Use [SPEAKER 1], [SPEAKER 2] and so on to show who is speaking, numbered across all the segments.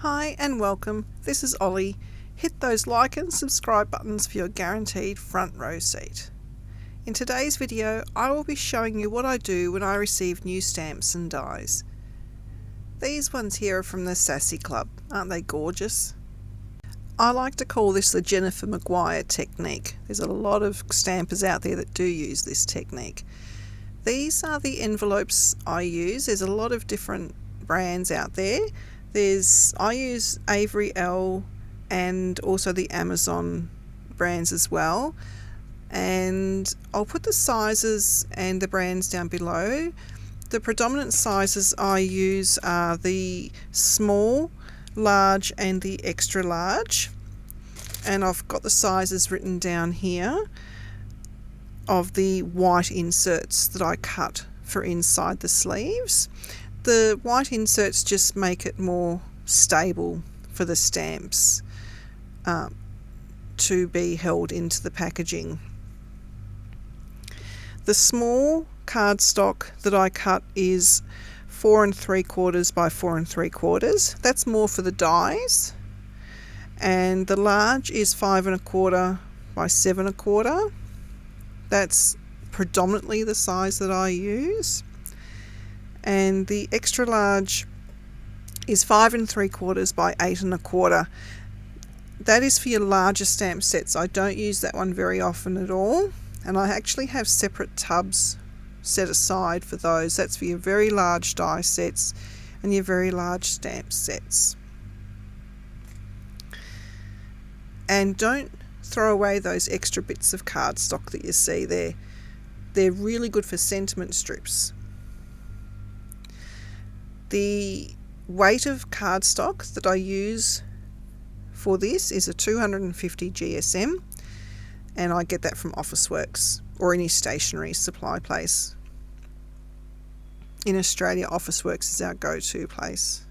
[SPEAKER 1] Hi and welcome, this is Ollie. Hit those like and subscribe buttons for your guaranteed front row seat. In today's video I will be showing you what I do when I receive new stamps and dies. These ones here are from the Sassy Club, aren't they gorgeous? I like to call this the Jennifer Maguire technique. There's a lot of stampers out there that do use this technique. These are the envelopes I use. There's a lot of different brands out there. I use Avery, Elle and also the Amazon brands as well, and I'll put the sizes and the brands down below. The predominant sizes I use are the small, large and the extra large, and I've got the sizes written down here of the white inserts that I cut for inside the sleeves. The white inserts just make it more stable for the stamps to be held into the packaging. The small cardstock that I cut is 4 3/4 by 4 3/4. That's more for the dies. And the large is 5 1/4 by 7 1/4. That's predominantly the size that I use. And the extra large is 5 3/4 by 8 1/4. That is for your larger stamp sets. I don't use that one very often at all, and I actually have separate tubs set aside for those. That's for your very large die sets and your very large stamp sets. And don't throw away those extra bits of cardstock that you see there. They're really good for sentiment strips. The weight of cardstock that I use for this is a 250 GSM, and I get that from Officeworks or any stationery supply place. In Australia, Officeworks is our go-to place.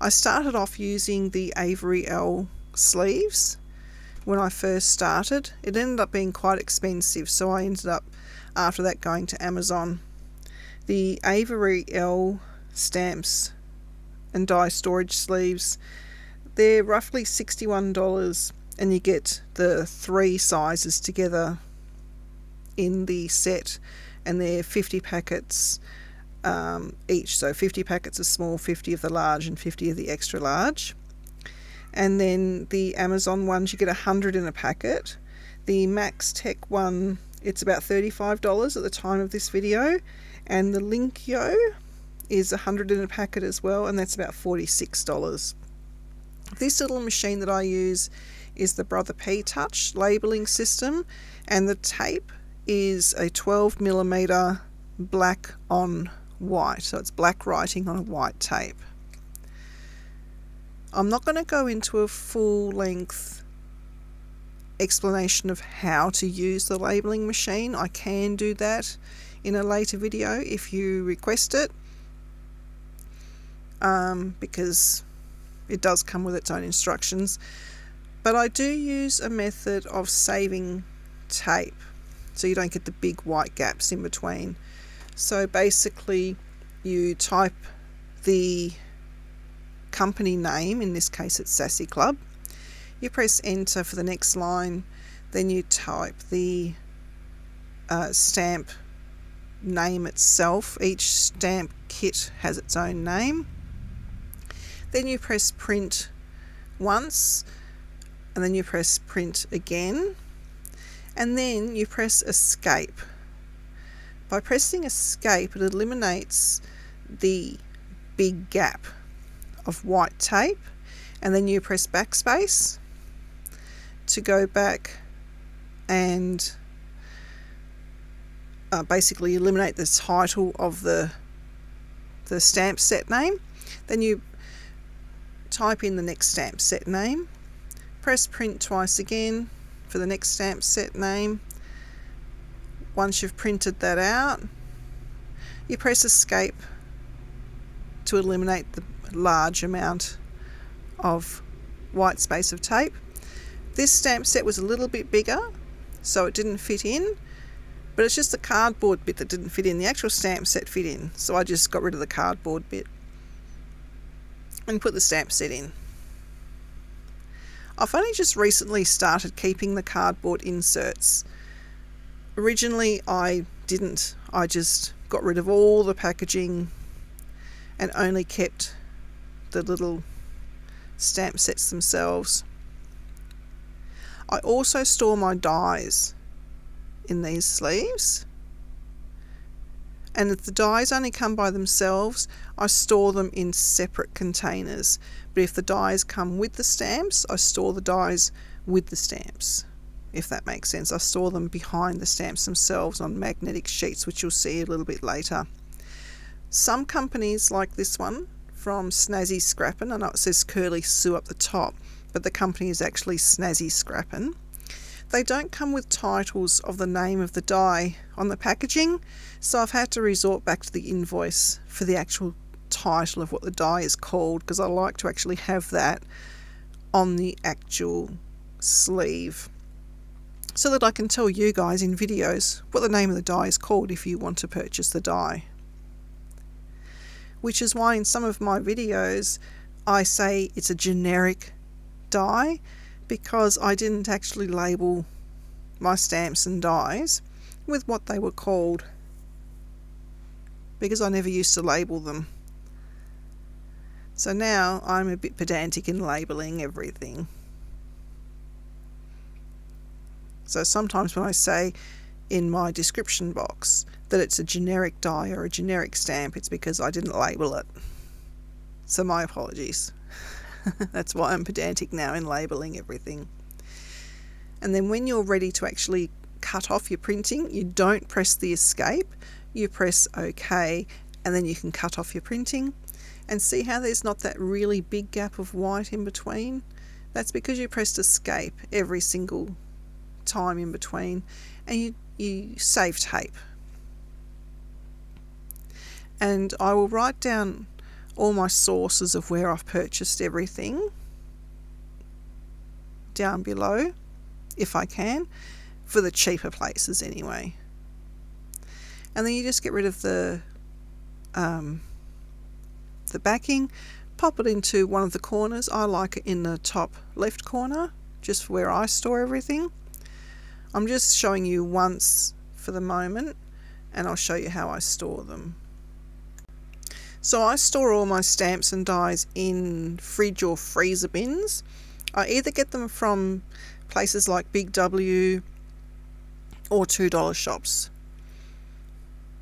[SPEAKER 1] I started off using the Avery Elle sleeves when I first started. It ended up being quite expensive, so I ended up after that going to Amazon. The Avery Elle stamps and die storage sleeves, they're roughly $61, and you get the 3 sizes together in the set, and they're 50 packets each, so 50 packets of small, 50 of the large and 50 of the extra large. And then the Amazon ones, you get 100 in a packet. The Max Tech one, it's about $35 at the time of this video, and the Linkyo is 100 in a packet as well, and that's about $46. This little machine that I use is the PTouch labelling system, and the tape is a 12mm black on white, so it's black writing on a white tape. I'm not going to go into a full length explanation of how to use the labelling machine. I can do that in a later video if you request it, because it does come with its own instructions. But I do use a method of saving tape so you don't get the big white gaps in between. So basically you type the company name, in this case it's Sassy Club, you press enter for the next line, then you type the stamp name itself. Each stamp kit has its own name. Then you press print once, and then you press print again, and then you press escape. By pressing escape, it eliminates the big gap of white tape, and then you press backspace to go back and basically eliminate the title of the stamp set name. Then you type in the next stamp set name, press print twice again for the next stamp set name. Once you've printed that out, you press escape to eliminate the large amount of white space of tape. This stamp set was a little bit bigger, so it didn't fit in, but it's just the cardboard bit that didn't fit in. The actual stamp set fit in, so I just got rid of the cardboard bit. and put the stamp set in. I've only just recently started keeping the cardboard inserts. Originally I didn't. I just got rid of all the packaging and only kept the little stamp sets themselves. I also store my dies in these sleeves, and if the dies only come by themselves, I store them in separate containers. But if the dies come with the stamps, I store the dies with the stamps, if that makes sense. I store them behind the stamps themselves on magnetic sheets, which you'll see a little bit later. Some companies, like this one from Snazzy Scrappin', I know it says Curly Sue up the top, but the company is actually Snazzy Scrappin'. They don't come with titles of the name of the die on the packaging, so I've had to resort back to the invoice for the actual title of what the die is called, because I like to actually have that on the actual sleeve so that I can tell you guys in videos what the name of the die is called if you want to purchase the die. Which is why in some of my videos I say it's a generic die, because I didn't actually label my stamps and dies with what they were called, because I never used to label them. So now I'm a bit pedantic in labeling everything. So sometimes when I say in my description box that it's a generic die or a generic stamp, it's because I didn't label it. So my apologies. That's why I'm pedantic now in labeling everything. And then when you're ready to actually cut off your printing, you don't press the escape, you press OK, and then you can cut off your printing. And see how there's not that really big gap of white in between? That's because you pressed escape every single time in between, and you save tape. And I will write down all my sources of where I've purchased everything down below, if I can, for the cheaper places anyway. And then you just get rid of the backing, pop it into one of the corners. I like it in the top left corner, just where I store everything. I'm just showing you once for the moment, and I'll show you how I store them. So I store all my stamps and dies in fridge or freezer bins. I either get them from places like Big W or $2 shops.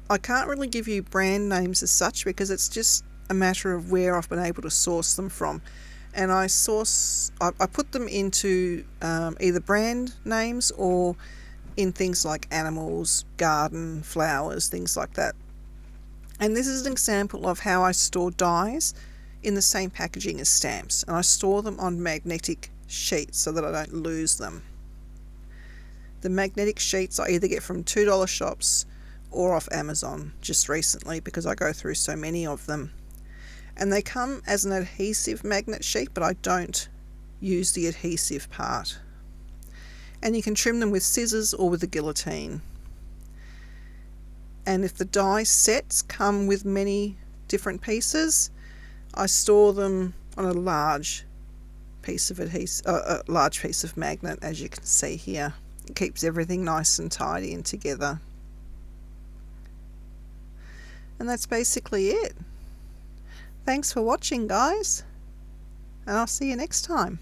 [SPEAKER 1] I can't really give you brand names as such, because it's just a matter of where I've been able to source them from. And I put them into either brand names or in things like animals, garden, flowers, things like that. And this is an example of how I store dies in the same packaging as stamps, and I store them on magnetic sheets so that I don't lose them. The magnetic sheets I either get from $2 shops or off Amazon just recently, because I go through so many of them. And they come as an adhesive magnet sheet, but I don't use the adhesive part. And you can trim them with scissors or with a guillotine. And if the die sets come with many different pieces, I store them on a large piece of magnet, as you can see here. It keeps everything nice and tidy and together. And that's basically it. Thanks for watching, guys, and I'll see you next time.